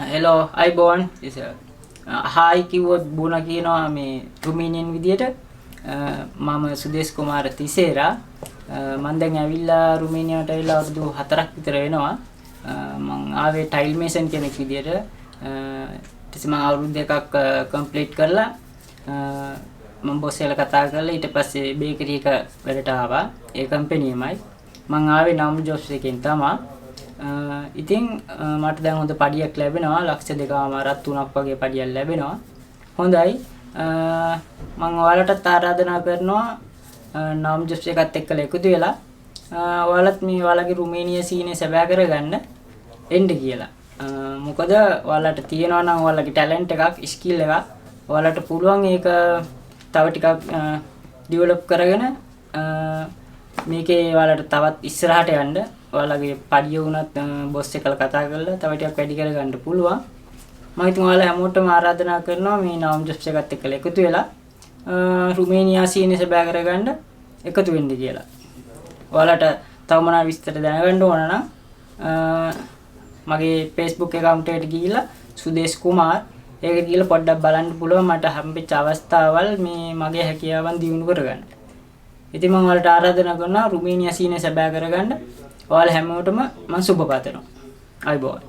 Hello අයිබෝන් hi කිව්වොත් බුණ කියනවා මේ රුමීනියන් විදියට මම සුදේශ් කුමාර තිසේරා මම දැන් ඇවිල්ලා රුමීනියාවට ඇවිල්ලා අවුරුදු 4ක් විතර වෙනවා මම ආවේ ටයිල් මේසන් කෙනෙක් විදියට ඊට පස්සේ මම අවුරුදු දෙකක් කම්ප්ලීට් කරලා මම බොස් එක්කලා කතා කරලා ඊට පස්සේ බේකරි එක වැඩට ආවා ඒ කම්පැනිෙමයි මම ආවේ නම් ජොබ්ස් එකෙන් තමයි ඉතින් මට දැන් හොඳ පඩියක් ලැබෙනවා ලක්ෂ 2මාරක් 3ක් වගේ පඩියක් ලැබෙනවා හොඳයි මම ඔයාලටත් ආරාධනා කරනවා නම් ජොබ්ස් එකත් එක්කලා එකතු වෙලා ඔයාලත් මේ ඔයාලගේ රුමේනියා සීනේ සැබෑ කරගන්න එන්න කියලා මොකද ඔයාලට තියෙනවා නම් ඔයාලගේ ටැලන්ට් එකක් ස්කිල් එකක් ඔයාලට පුළුවන් ඒක තව ටිකක් ඩෙවලොප් කරගෙන මේකේ ඔයාලට තවත් ඉස්සරහට යන්න ඔයාලගේ පඩිය වුණත් බොස් එක්කලා කතා කරලා තව ටිකක් වැඩි කරගන්න පුළුවන් මම ඉතින් ඔයාලා හැමෝටම ආරාධනා කරනවා මේ නම් ජොබ්ස් එකත් එක්කලා එකතු වෙලා රුමේනියා සීනේ සැබෑ කරගන්න එකතු වෙන්න කියලා ඔයාලට තව මොනවා විස්තර දැනගන්න ඕන නම් මගේ Facebook account එකට ගිහිල්ලා සුදේශ් කුමාර් ඒක ගිහිල්ලා පොඩ්ඩක් බලන්න පුළුවන් මට හම්බෙච්ච අවස්ථාවල් මේ මගේ හැකියාවන් දියුණු කරගන්න. ඉතින් මම ඔයාලට ආරාධනා කරනවා රුමේනියා සීනේ සැබෑ කරගන්න. ඔයාලා හැමෝටම මම සුබ පතනවා. අයිබෝන්.